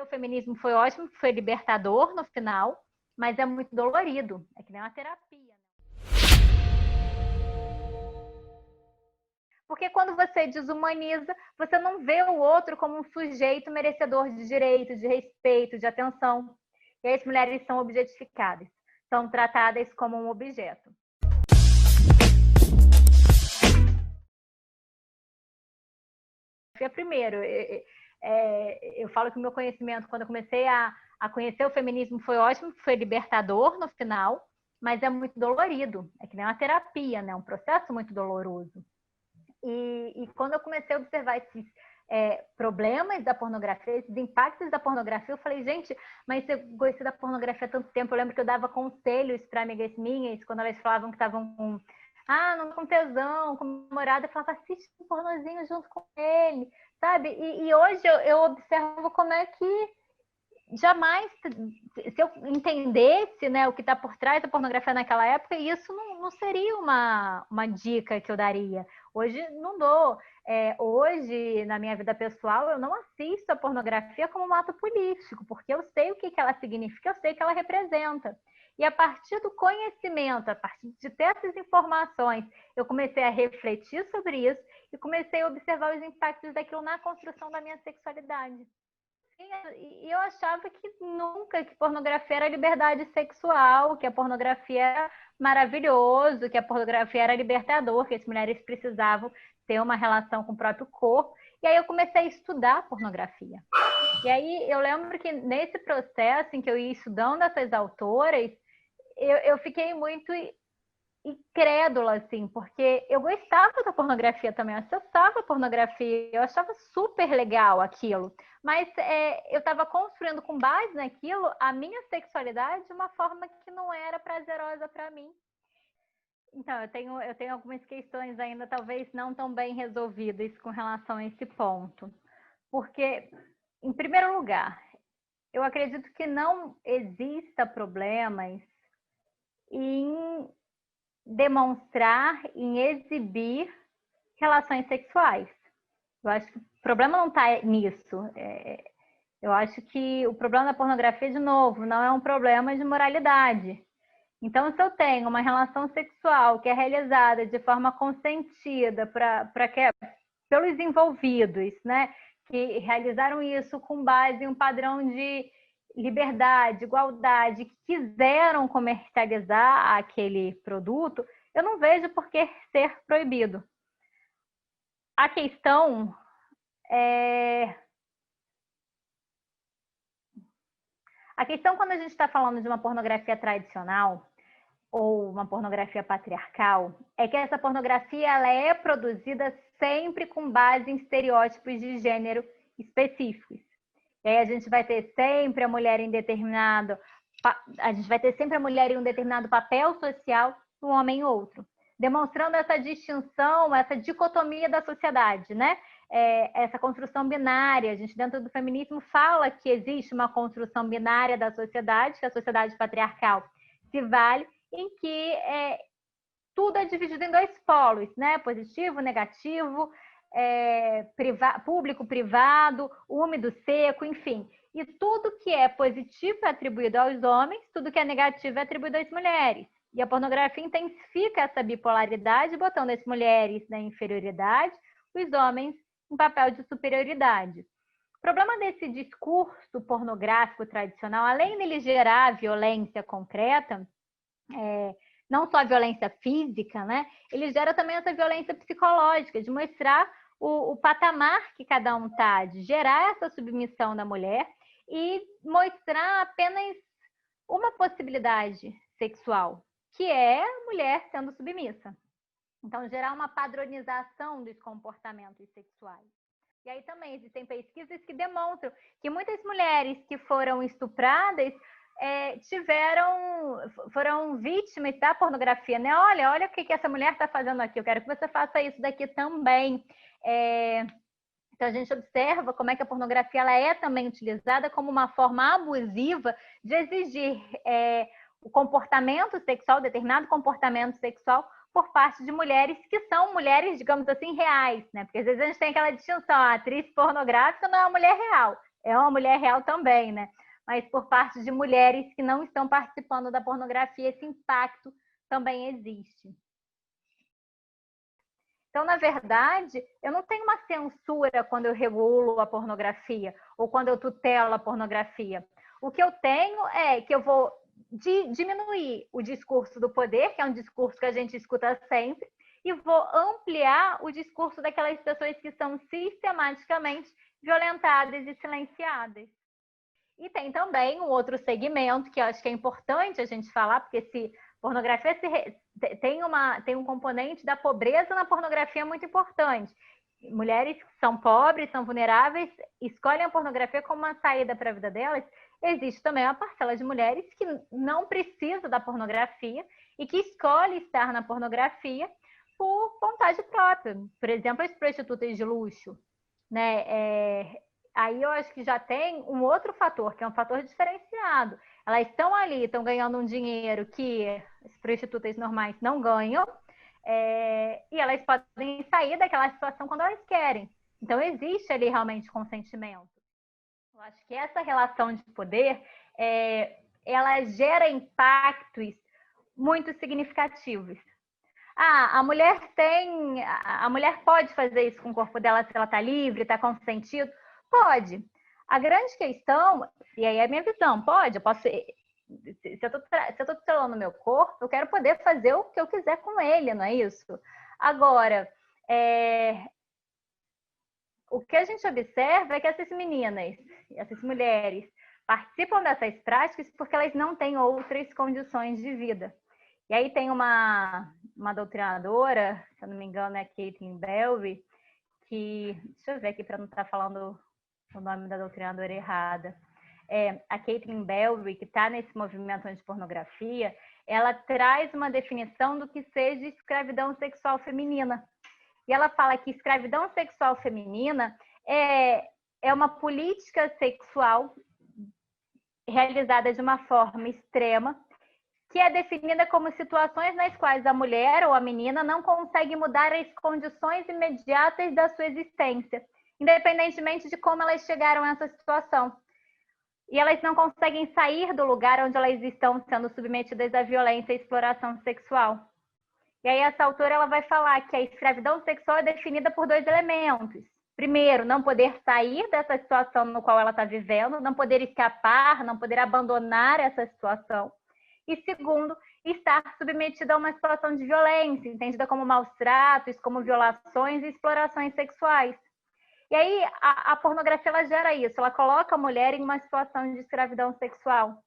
o feminismo foi ótimo, foi libertador no final, mas é muito dolorido, é que nem uma terapia. Porque quando você desumaniza, você não vê o outro como um sujeito merecedor de direito, de respeito, de atenção. E aí as mulheres são objetificadas, são tratadas como um objeto. Primeiro, eu falo que o meu conhecimento, quando eu comecei a conhecer o feminismo, foi ótimo, foi libertador no final, mas é muito dolorido, é que nem uma terapia, né? Um processo muito doloroso. E quando eu comecei a observar esses problemas da pornografia, esses impactos da pornografia, eu falei, gente, mas eu gostei da pornografia há tanto tempo. Eu lembro que eu dava conselhos para amigas minhas, quando elas falavam que estavam com não com tesão, com namorado, eu falava, assiste um pornozinho junto com ele, sabe? E hoje eu observo como é que jamais, se eu entendesse, né, o que está por trás da pornografia naquela época, isso não seria uma dica que eu daria. Hoje não dou. Hoje, na minha vida pessoal, eu não assisto a pornografia como um ato político, porque eu sei o que ela significa, eu sei o que ela representa. E a partir do conhecimento, a partir de ter essas informações, eu comecei a refletir sobre isso e comecei a observar os impactos daquilo na construção da minha sexualidade. E eu achava que nunca que pornografia era liberdade sexual, que a pornografia era maravilhoso, que a pornografia era libertador, que as mulheres precisavam ter uma relação com o próprio corpo. E aí eu comecei a estudar pornografia. E aí eu lembro que nesse processo em que eu ia estudando essas autoras, eu fiquei muito incrédula, assim, porque eu gostava da pornografia também, eu acessava a pornografia, eu achava super legal aquilo, mas eu estava construindo com base naquilo a minha sexualidade de uma forma que não era prazerosa para mim. Então, eu tenho algumas questões ainda talvez não tão bem resolvidas com relação a esse ponto, porque, em primeiro lugar, eu acredito que não exista problemas em demonstrar, em exibir relações sexuais. Eu acho que o problema não está nisso. Eu acho que o problema da pornografia, de novo, não é um problema de moralidade. Então, se eu tenho uma relação sexual que é realizada de forma consentida pelos envolvidos, né, que realizaram isso com base em um padrão de liberdade, igualdade, que quiseram comercializar aquele produto, eu não vejo por que ser proibido. A questão quando a gente está falando de uma pornografia tradicional ou uma pornografia patriarcal, é que essa pornografia ela é produzida sempre com base em estereótipos de gênero específicos. E aí a gente vai ter sempre a mulher em um determinado papel social e o homem em outro, demonstrando essa distinção, essa dicotomia da sociedade, né? Essa construção binária. A gente, dentro do feminismo, fala que existe uma construção binária da sociedade, que a sociedade patriarcal se vale, em que tudo é dividido em dois polos, né? Positivo, negativo, público, privado, úmido, seco, enfim. E tudo que é positivo é atribuído aos homens, tudo que é negativo é atribuído às mulheres. E a pornografia intensifica essa bipolaridade, botando as mulheres na inferioridade, os homens em papel de superioridade. O problema desse discurso pornográfico tradicional, além dele gerar violência concreta, não só a violência física, né? Ele gera também essa violência psicológica, de mostrar o patamar que cada um está, de gerar essa submissão da mulher e mostrar apenas uma possibilidade sexual, que é a mulher sendo submissa. Então, gerar uma padronização dos comportamentos sexuais. E aí também existem pesquisas que demonstram que muitas mulheres que foram estupradas foram vítimas da pornografia, né? Olha o que essa mulher está fazendo aqui, eu quero que você faça isso daqui também. Então a gente observa como é que a pornografia ela é também utilizada como uma forma abusiva de exigir o comportamento sexual, determinado comportamento sexual, por parte de mulheres que são mulheres, digamos assim, reais, né? Porque às vezes a gente tem aquela distinção, a atriz pornográfica não é uma mulher real, é uma mulher real também, né? Mas por parte de mulheres que não estão participando da pornografia, esse impacto também existe. Então, na verdade, eu não tenho uma censura quando eu regulo a pornografia ou quando eu tutelo a pornografia. O que eu tenho é que eu vou diminuir o discurso do poder, que é um discurso que a gente escuta sempre, e vou ampliar o discurso daquelas pessoas que são sistematicamente violentadas e silenciadas. E tem também um outro segmento que eu acho que é importante a gente falar, porque se pornografia tem um componente da pobreza na pornografia muito importante. Mulheres que são pobres, são vulneráveis, escolhem a pornografia como uma saída para a vida delas. Existe também uma parcela de mulheres que não precisa da pornografia e que escolhe estar na pornografia por vontade própria. Por exemplo, as prostitutas de luxo, né? Aí eu acho que já tem um outro fator, que é um fator diferenciado. Elas estão ali, estão ganhando um dinheiro que as prostitutas normais não ganham, e elas podem sair daquela situação quando elas querem. Então, existe ali realmente consentimento. Eu acho que essa relação de poder, ela gera impactos muito significativos. A mulher pode fazer isso com o corpo dela se ela está livre, está consentido? Pode. A grande questão, e aí é a minha visão, pode, eu posso. Se eu estou tutelando meu corpo, eu quero poder fazer o que eu quiser com ele, não é isso? Agora, o que a gente observa é que essas meninas, essas mulheres, participam dessas práticas porque elas não têm outras condições de vida. E aí tem uma doutrinadora, se eu não me engano é a Caitlin Belry, que, deixa eu ver aqui para não estar falando o nome da doutrinadora errada, a Caitlin Belry, que está nesse movimento anti-pornografia, ela traz uma definição do que seja escravidão sexual feminina. E ela fala que escravidão sexual feminina é uma política sexual realizada de uma forma extrema, que é definida como situações nas quais a mulher ou a menina não consegue mudar as condições imediatas da sua existência, independentemente de como elas chegaram a essa situação. E elas não conseguem sair do lugar onde elas estão sendo submetidas à violência e exploração sexual. E aí essa autora ela vai falar que a escravidão sexual é definida por dois elementos. Primeiro, não poder sair dessa situação no qual ela está vivendo, não poder escapar, não poder abandonar essa situação. E segundo, estar submetida a uma situação de violência, entendida como maus tratos, como violações e explorações sexuais. E aí a pornografia ela gera isso, ela coloca a mulher em uma situação de escravidão sexual,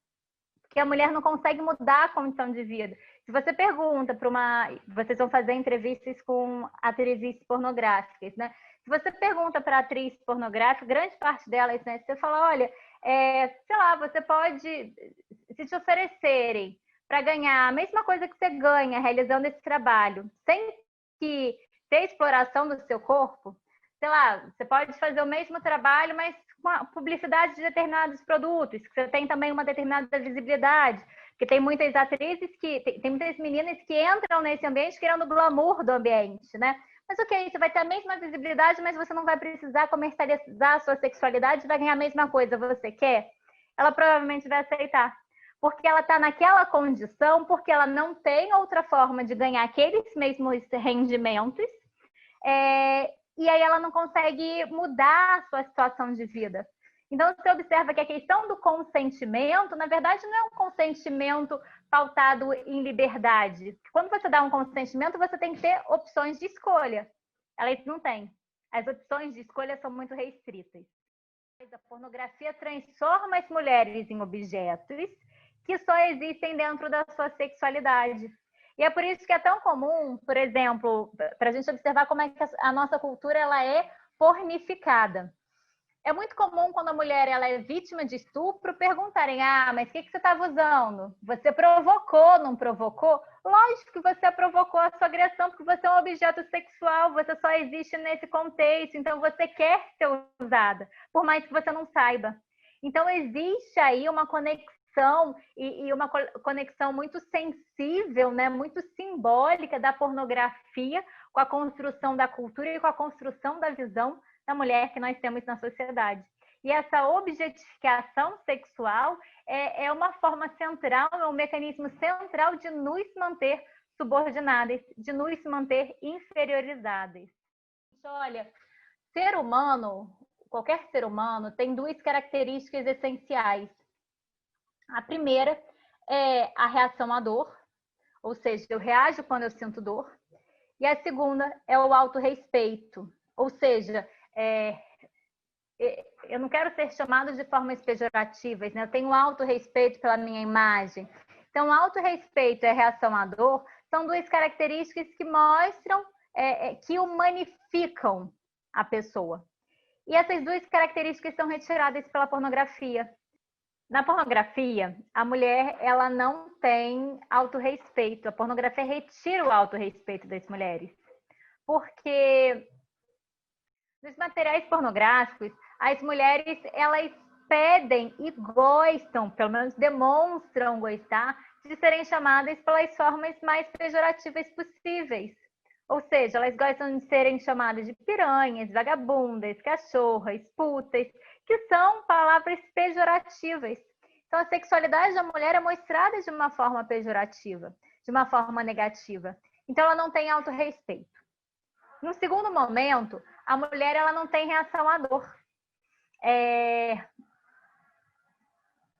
porque a mulher não consegue mudar a condição de vida. Se você pergunta para vocês vão fazer entrevistas com atrizes pornográficas, né? Se você pergunta para a atriz pornográfica, grande parte delas, né? Você fala, olha, sei lá, você pode, se te oferecerem para ganhar a mesma coisa que você ganha realizando esse trabalho, sem que ter exploração do seu corpo, sei lá, você pode fazer o mesmo trabalho, mas com a publicidade de determinados produtos, que você tem também uma determinada visibilidade, porque tem muitas atrizes tem muitas meninas que entram nesse ambiente querendo o glamour do ambiente, né? Mas ok, você vai ter a mesma visibilidade, mas você não vai precisar comercializar a sua sexualidade, vai ganhar a mesma coisa, você quer? Ela provavelmente vai aceitar. Porque ela está naquela condição, porque ela não tem outra forma de ganhar aqueles mesmos rendimentos, e aí ela não consegue mudar a sua situação de vida. Então, você observa que a questão do consentimento, na verdade, não é um consentimento pautado em liberdade. Quando você dá um consentimento, você tem que ter opções de escolha. Elas não têm. As opções de escolha são muito restritas. A pornografia transforma as mulheres em objetos que só existem dentro da sua sexualidade. E é por isso que é tão comum, por exemplo, para a gente observar como é que a nossa cultura ela é pornificada. É muito comum quando a mulher ela é vítima de estupro perguntarem: mas o que você estava usando? Você provocou, não provocou? Lógico que você provocou a sua agressão porque você é um objeto sexual, você só existe nesse contexto, então você quer ser usada, por mais que você não saiba. Então existe aí uma conexão e uma conexão muito sensível, né, muito simbólica da pornografia com a construção da cultura e com a construção da visão da mulher que nós temos na sociedade. E essa objetificação sexual é uma forma central, é um mecanismo central de nos manter subordinadas, de nos manter inferiorizadas. Olha, ser humano, qualquer ser humano, tem duas características essenciais. A primeira é a reação à dor, ou seja, eu reajo quando eu sinto dor. E a segunda é o autorrespeito, ou seja, eu não quero ser chamada de formas pejorativas, né? Eu tenho autorrespeito pela minha imagem. Então, autorrespeito e a reação à dor são duas características que mostram, que humanificam a pessoa. E essas duas características são retiradas pela pornografia. Na pornografia, a mulher ela não tem autorrespeito. A pornografia retira o autorrespeito das mulheres. Porque nos materiais pornográficos, as mulheres elas pedem e gostam, pelo menos demonstram gostar, de serem chamadas pelas formas mais pejorativas possíveis. Ou seja, elas gostam de serem chamadas de piranhas, vagabundas, cachorras, putas, que são palavras pejorativas. Então, a sexualidade da mulher é mostrada de uma forma pejorativa, de uma forma negativa. Então, ela não tem autorrespeito. No segundo momento, a mulher ela não tem reação à dor.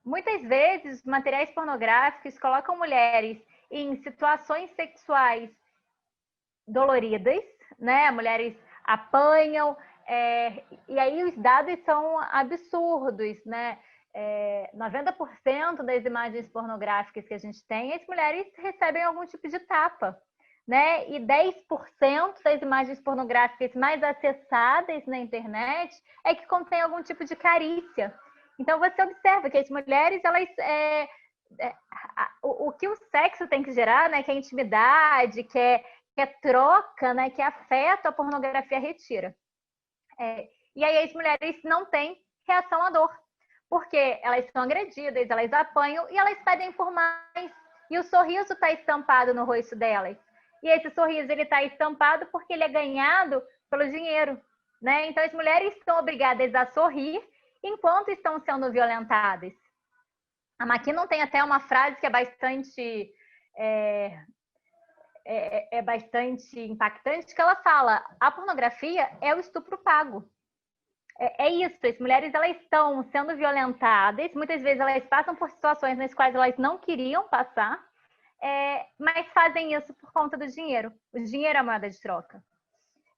Muitas vezes, materiais pornográficos colocam mulheres em situações sexuais doloridas, né? Mulheres apanham, e aí os dados são absurdos, né? 90% das imagens pornográficas que a gente tem, as mulheres recebem algum tipo de tapa, né? E 10% das imagens pornográficas mais acessadas na internet é que contém algum tipo de carícia. Então você observa que as mulheres, elas o que o sexo tem que gerar, né? Que é intimidade, que é troca, né? Que é afeto, a pornografia retira. E aí as mulheres não têm reação à dor, porque elas são agredidas, elas apanham e elas pedem por mais. E o sorriso está estampado no rosto delas. E esse sorriso ele está estampado porque ele é ganhado pelo dinheiro, né? Então as mulheres são obrigadas a sorrir enquanto estão sendo violentadas. A McKinnon tem até uma frase que é bastante impactante, que ela fala: a pornografia é o estupro pago. É isso, as mulheres elas estão sendo violentadas, muitas vezes elas passam por situações nas quais elas não queriam passar, mas fazem isso por conta do dinheiro. O dinheiro é a moeda de troca.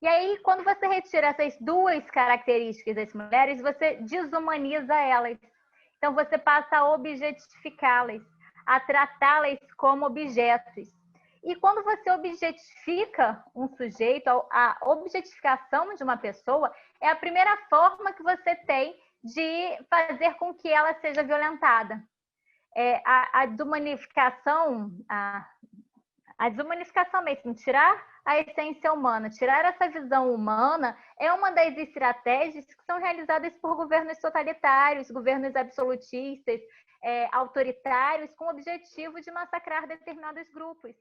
E aí, quando você retira essas duas características das mulheres, você desumaniza elas. Então, você passa a objetificá-las, a tratá-las como objetos. E quando você objetifica um sujeito, a objetificação de uma pessoa é a primeira forma que você tem de fazer com que ela seja violentada. A desumanificação, a desumanificação mesmo, tirar a essência humana, tirar essa visão humana é uma das estratégias que são realizadas por governos totalitários, governos absolutistas, autoritários, com o objetivo de massacrar determinados grupos.